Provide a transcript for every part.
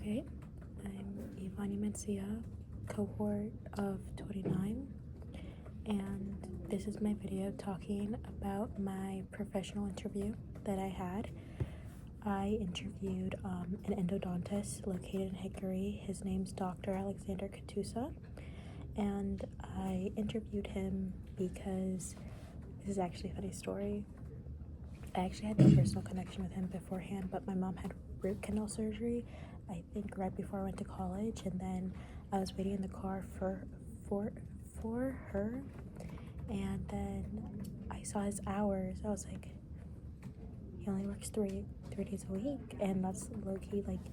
Okay, I'm Ivani Mencia, cohort of 29, and this is my video talking about my professional interview that I had. I interviewed an endodontist located in Hickory. His name's Dr. Alexander Katusa, and I interviewed him because this is actually a funny story. I actually had no personal connection with him beforehand, but my mom had root canal surgery, I think right before I went to college, and then I was waiting in the car for her, and then I saw his hours. I was like, he only works three days a week, and that's low-key like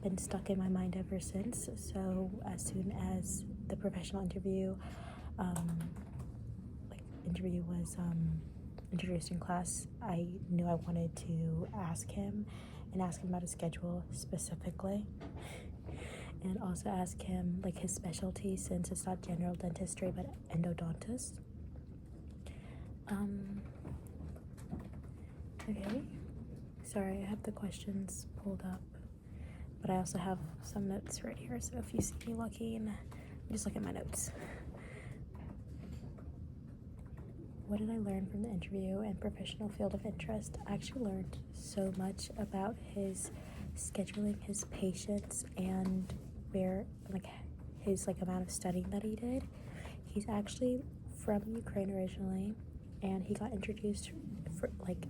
been stuck in my mind ever since. So as soon as the professional interview was introduced in class, I knew I wanted to ask him about his schedule specifically, and also ask him like his specialty, since it's not general dentistry but endodontist. Okay, sorry, I have the questions pulled up, but I also have some notes right here, so if you see me looking, just look at my notes. What did I learn from the interview and professional field of interest? I actually learned so much about his scheduling, his patients, and his amount of studying that he did. He's actually from Ukraine originally, and he got introduced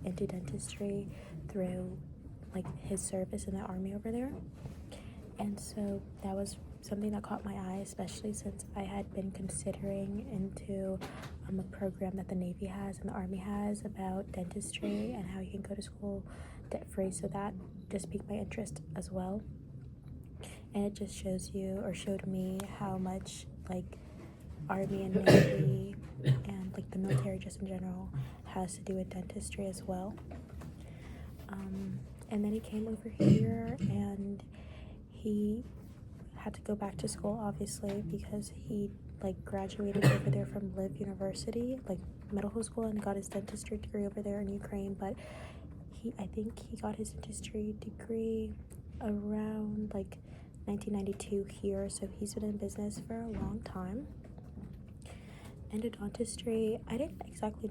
into dentistry through his service in the army over there. And so that was something that caught my eye, especially since I had been considering into a program that the Navy has and the Army has about dentistry and how you can go to school debt-free. So that just piqued my interest as well. And it just showed me how much Army and Navy and the military just in general has to do with dentistry as well. And then he came over here, and he had to go back to school, obviously, because he graduated over there from Liv University, medical school, and got his dentistry degree over there in Ukraine. But I think he got his dentistry degree around 1992 here, so he's been in business for a long time. Endodontistry, I didn't exactly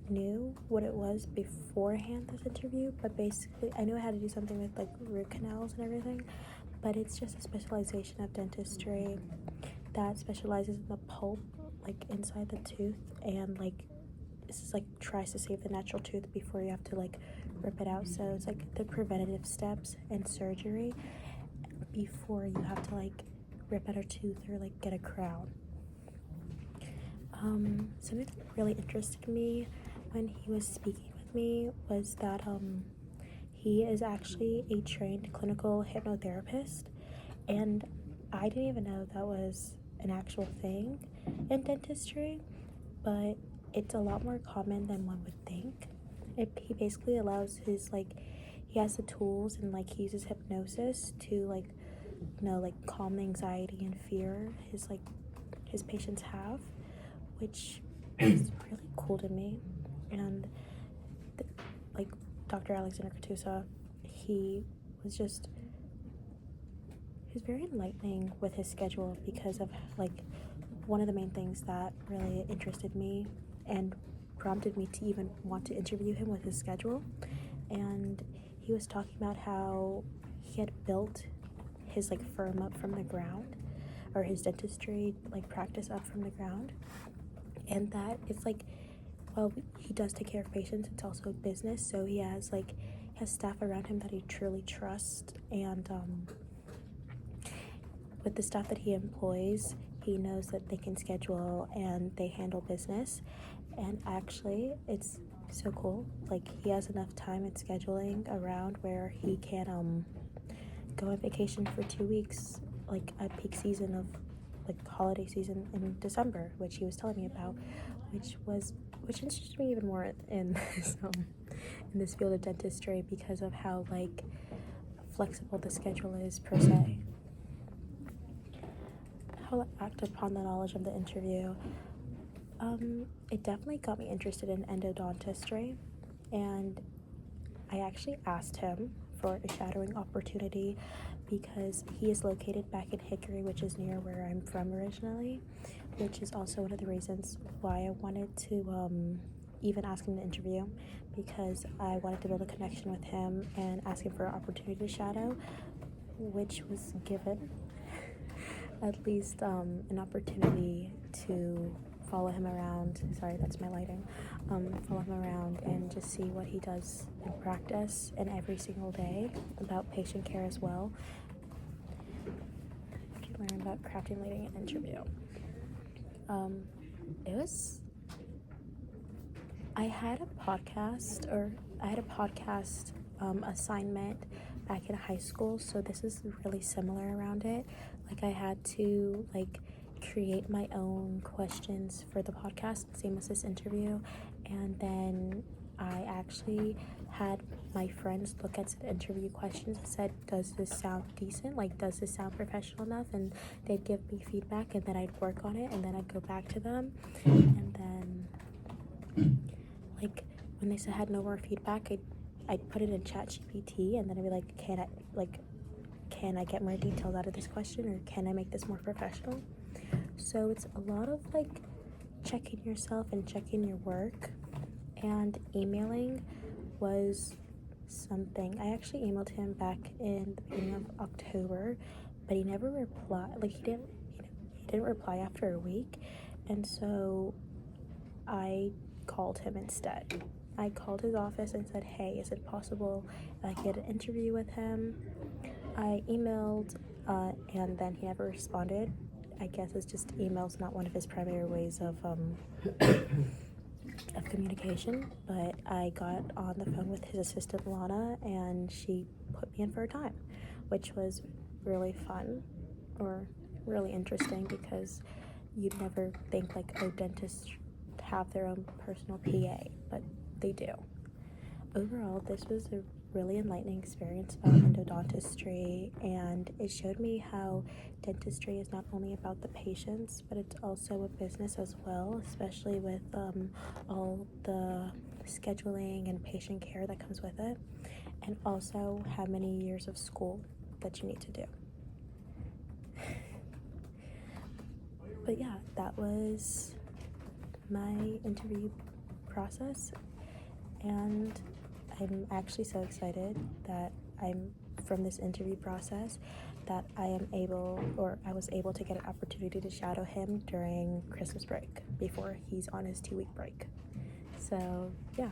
knew what it was beforehand this interview, but basically I knew I had to do something with root canals and everything, but it's just a specialization of dentistry that specializes in the pulp inside the tooth, and this is tries to save the natural tooth before you have to rip it out. So it's the preventative steps and surgery before you have to rip out a tooth or get a crown. Something that really interested me when he was speaking with me was that he is actually a trained clinical hypnotherapist, and I didn't even know that was an actual thing in dentistry, but it's a lot more common than one would think. He basically allows he has the tools, and he uses hypnosis to calm the anxiety and fear his patients have, which is really cool to me. And Dr. Alexander Katusa, he was very enlightening with his schedule, because of one of the main things that really interested me and prompted me to even want to interview him with his schedule. And he was talking about how he had built his firm up from the ground, or his dentistry practice up from the ground, and that it's well, he does take care of patients, it's also a business, so he has staff around him that he truly trusts, and with the staff that he employs, he knows that they can schedule and they handle business. And actually, it's so cool, he has enough time in scheduling around where he can go on vacation for 2 weeks, at peak season of holiday season in December, which he was telling me about, which interested me even more in this field of dentistry, because of how flexible the schedule is per se. How I act upon the knowledge of the interview, it definitely got me interested in endodontistry, and I actually asked him for a shadowing opportunity because he is located back in Hickory, which is near where I'm from originally, which is also one of the reasons why I wanted to even ask him to interview, because I wanted to build a connection with him and ask him for an opportunity to shadow, which was given. At least an opportunity to follow him around. Sorry, that's my lighting. Follow him around and just see what he does in practice and every single day about patient care as well. To learn about crafting, lighting, and interview. I had a podcast assignment back in high school, so this is really similar around it. Like, I had to create my own questions for the podcast, same as this interview, and then I actually had my friends look at the interview questions and said, does this sound decent? Does this sound professional enough? And they'd give me feedback, and then I'd work on it, and then I'd go back to them, and then when they said I had no more feedback, I'd put it in ChatGPT, and then I'd be like, can I get more details out of this question, or can I make this more professional? So it's a lot of checking yourself and checking your work, and emailing was something. I actually emailed him back in the beginning of October, but he never replied. He didn't reply after a week, and so I called him instead. I called his office and said, hey, is it possible I could get an interview with him? I emailed, and then he never responded. I guess it's just email's not one of his primary ways of communication, but I got on the phone with his assistant, Lana, and she put me in for a time, which was really fun, or really interesting, because you'd never think dentists have their own personal PA, but they do. Overall, this was a really enlightening experience about endodontistry, and it showed me how dentistry is not only about the patients, but it's also a business as well, especially with all the scheduling and patient care that comes with it, and also how many years of school that you need to do. But yeah, that was my interview process, and I'm actually so excited that from this interview process that I was able to get an opportunity to shadow him during Christmas break before he's on his 2-week break. So yeah.